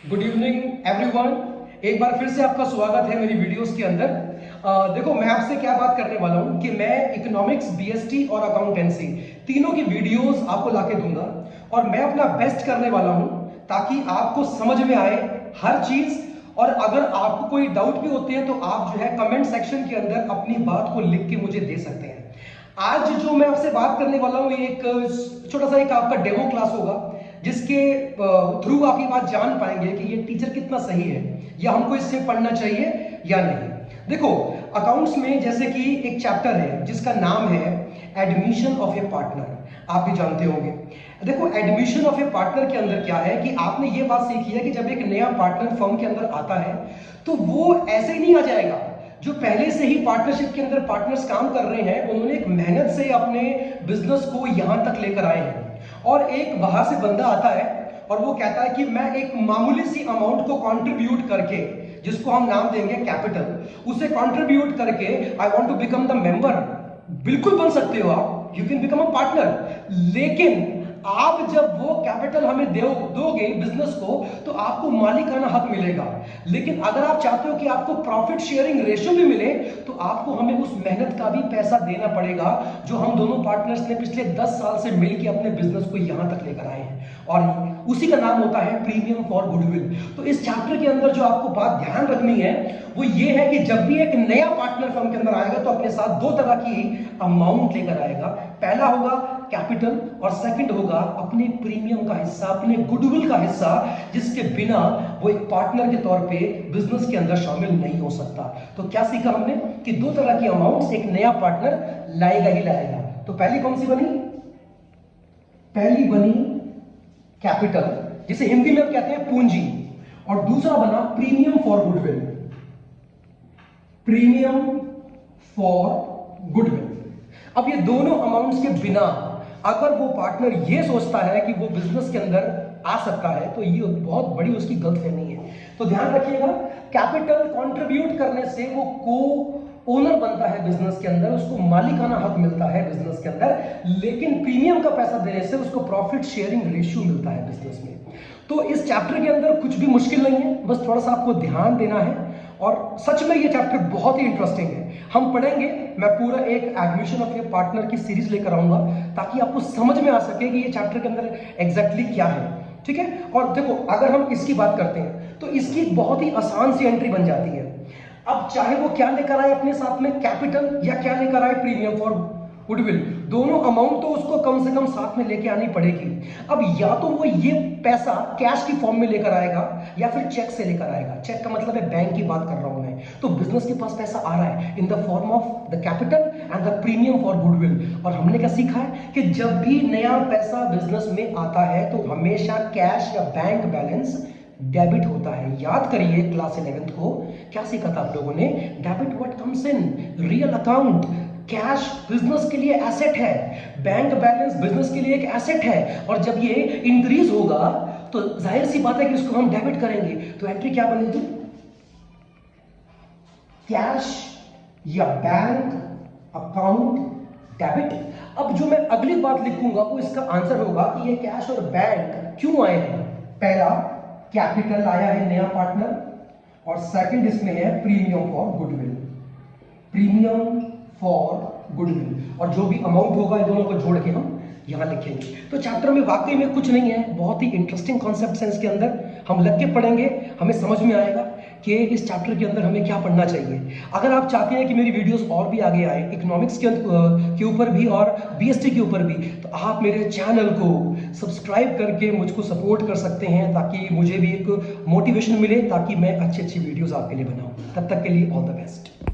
Good evening everyone. एक बार फिर से आपका स्वागत है मेरी वीडियोस के अंदर। देखो, मैं आपसे क्या बात करने वाला हूं कि मैं इकोनॉमिक्स, बीएसटी और अकाउंटेंसी तीनों की वीडियोस आपको लाके दूंगा और मैं अपना बेस्ट करने वाला हूं ताकि आपको समझ में आए हर चीज। और अगर आपको कोई डाउट भी होते हैं तो आप जो है कमेंट सेक्शन के अंदर अपनी बात को लिख के मुझे दे सकते हैं। आज जो मैं आपसे बात करने वाला हूं ये एक छोटा सा एक आपका डेमो क्लास होगा जिसके थ्रू आप ये बात जान पाएंगे कि ये टीचर कितना सही है या हमको इससे पढ़ना चाहिए या नहीं। देखो, अकाउंट्स में जैसे कि एक चैप्टर है जिसका नाम है एडमिशन ऑफ ए पार्टनर, आप भी जानते होंगे। देखो, एडमिशन ऑफ ए पार्टनर के अंदर क्या है कि आपने ये बात सीखी है कि जब एक नया पार्टनर फर्म के अंदर आता है तो वो ऐसे ही नहीं आ जाएगा। जो पहले से ही पार्टनरशिप के अंदर पार्टनर्स काम कर रहे हैं उन्होंने एक मेहनत से अपने बिजनेस को यहां तक लेकर आए हैं। और एक बाहर से बंदा आता है और वो कहता है कि मैं एक मामूली सी अमाउंट को कंट्रीब्यूट करके, जिसको हम नाम देंगे कैपिटल, उसे कंट्रीब्यूट करके I want to become the member. बिल्कुल बन सकते हो आप, you can become a partner. लेकिन आप जब वो कैपिटल हमें दोगे बिजनेस को तो आपको मालिकाना हक मिलेगा। लेकिन अगर आप चाहते हो कि आपको प्रॉफिट शेयरिंग रेशियो भी मिले तो आपको हमें उस मेहनत का भी पैसा देना पड़ेगा जो हम दोनों पार्टनर्स ने पिछले 10 साल से मिलकर अपने बिजनेस को यहां तक लेकर आए हैं, और उसी का नाम होता है प्रीमियम फॉर गुडविल। तो इस चैप्टर के अंदर जो आपको बात ध्यान रखनी है वो ये है कि जब भी एक नया पार्टनर फर्म के अंदर आएगा तो अपने साथ दो तरह की अमाउंट लेकर आएगा। पहला होगा कैपिटल और सेकंड होगा अपने प्रीमियम का हिस्सा, अपने गुडविल का हिस्सा, जिसके बिना वो एक पार्टनर के तौर पे बिजनेस के अंदर शामिल नहीं हो सकता। तो क्या सीखा हमने कि दो तरह की अमाउंट्स एक नया पार्टनर लाएगा ही लाएगा। तो पहली कौन सी बनी? पहली बनी कैपिटल, जिसे हिंदी में हम कहते हैं पूंजी, और दूसरा बना premium for goodwill. Premium for goodwill. अब ये दोनों अमाउंट्स के बिना अगर वो पार्टनर ये सोचता है कि वो बिजनेस के अंदर आ सकता है तो ये बहुत बड़ी उसकी गलतफहमी है। तो ध्यान रखिएगा, कैपिटल कंट्रीब्यूट करने से वो को ओनर बनता है बिजनेस के अंदर, उसको मालिकाना हक मिलता है बिजनेस के अंदर। लेकिन प्रीमियम का पैसा देने से उसको प्रॉफिट शेयरिंग रेशियो मिलता है बिजनेस में। तो इस चैप्टर के अंदर कुछ भी मुश्किल नहीं है, बस थोड़ा सा आपको ध्यान देना है। और सच में ये चैप्टर बहुत ही इंटरेस्टिंग है, हम पढ़ेंगे। मैं पूरा एक एडमिशन ऑफ ए पार्टनर की सीरीज लेकर आऊंगा ताकि आपको समझ में आ सके कि ये चैप्टर के अंदर एग्जैक्टली क्या है, ठीक है। और देखो, अगर हम इसकी बात करते हैं तो इसकी बहुत ही आसान सी एंट्री बन जाती है। अब चाहे वो क्या लेकर आए अपने साथ में, कैपिटल या क्या लेकर आए प्रीमियम फॉर गुडविल, दोनों अमाउंट तो उसको कम से कम साथ में लेके आनी पड़ेगी। अब या तो वो ये पैसा कैश की फॉर्म में लेकर आएगा या फिर चेक से लेकर आएगा। चेक का मतलब है बैंक की बात कर रहा हूं मैं। तो बिजनेस के पास पैसा आ रहा है in the form of the capital and the premium for goodwill. और हमने क्या सीखा है कि जब भी नया पैसा बिजनेस में आता है तो हमेशा कैश या बैंक बैलेंस डेबिट होता है। याद करिए क्लास 11th को क्या सीखा था आप लोगों ने? Debit what comes in real account. Cash business के लिए एसेट है, बैंक बैलेंस बिजनेस के लिए एक एसेट है, और जब ये इंक्रीज होगा तो जाहिर सी बात है कि इसको हम डेबिट करेंगे। तो एंट्री क्या बनेगी? कैश या बैंक अकाउंट डेबिट। अब जो मैं अगली बात लिखूंगा वो इसका आंसर होगा कि ये कैश और बैंक क्यों आए हैं। पहला, कैपिटल आया है नया पार्टनर, और सेकंड इसमें है premium for goodwill. Premium for goodwill, और जो भी अमाउंट होगा इन दोनों को जोड़ के हम यहां लिखेंगे। तो चैप्टर में वाकई में कुछ नहीं है, बहुत ही इंटरेस्टिंग कॉन्सेप्ट है इसके अंदर। हम लग के पढ़ेंगे, हमें समझ में आएगा कि इस चैप्टर के अंदर हमें क्या पढ़ना चाहिए। अगर आप चाहते हैं कि मेरी वीडियोस और भी आगे आए इकोनॉमिक्स के ऊपर भी और बीएसटी के ऊपर भी, तो आप मेरे चैनल को सब्सक्राइब करके मुझको सपोर्ट कर सकते हैं ताकि मुझे भी एक मोटिवेशन मिले, ताकि मैं अच्छी अच्छी वीडियोस आपके लिए बनाऊं। तब तक के लिए ऑल द बेस्ट।